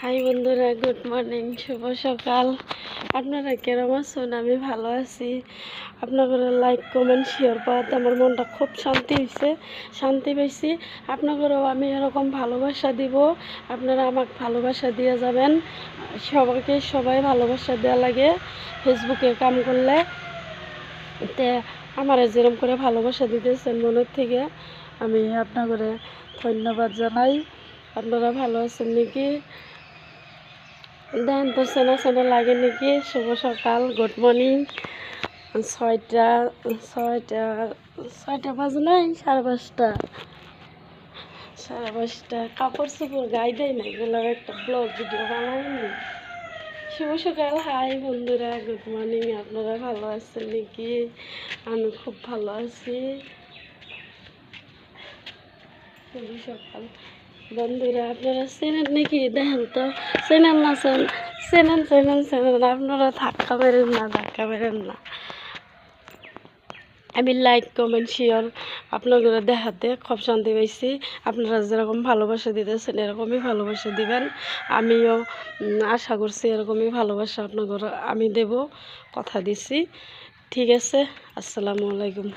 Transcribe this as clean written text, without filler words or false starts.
High বন্ধুরা, good morning, শুভ সকাল। আপনারা কেরম আছেন? আমি ভালো আছি। আপনাদের লাইক কমেন্ট শেয়ার পাওয়াতে আমার মনটা খুব শান্তি পাইছি। আপনাদেরও আমি এরকম ভালোবাসা দিব, আপনারা আমাকে ভালোবাসা দিয়ে যাবেন। সবাই ভালোবাসা দেওয়া লাগে ফেসবুকে কাম করলে। তে আমার যেরকম করে ভালোবাসা দিতেছেন মনের থেকে আমি আপনাদের ধন্যবাদ জানাই। আপনারা ভালো আছেন নাকি? দেন তো চেনা লাগে নাকি? শুভ সকাল, গুড মর্নিং। ছয়টা ছয়টা ছয়টা বাজে নাই, 5:30। কাপড় চোপড় গায়ে দেয় না, এগুলো একটা ব্লগ ভিডিও বানাইনি। শুভ সকাল, হাই বন্ধুরা, গুড মর্নিং। আপনারা ভালো আছেন নাকি? আমি খুব ভালো আছি। শুভ সকাল বন্ধুরা, আপনারা চেনেন নাকি? দেখেন তো, চেনেন না? চেনেন। আপনারা ধাক্কা বেরেন না। আমি লাইক কমেন্ট শেয়ার আপনাদের দেখাতে খুব শান্তি পাইছি। আপনারা যেরকম ভালোবাসা দিতেছেন এরকমই ভালোবাসা দিবেন। আমিও আশা করছি এরকমই ভালোবাসা আপনাদের আমি দেব, কথা দিছি। ঠিক আছে, আসসালামু আলাইকুম।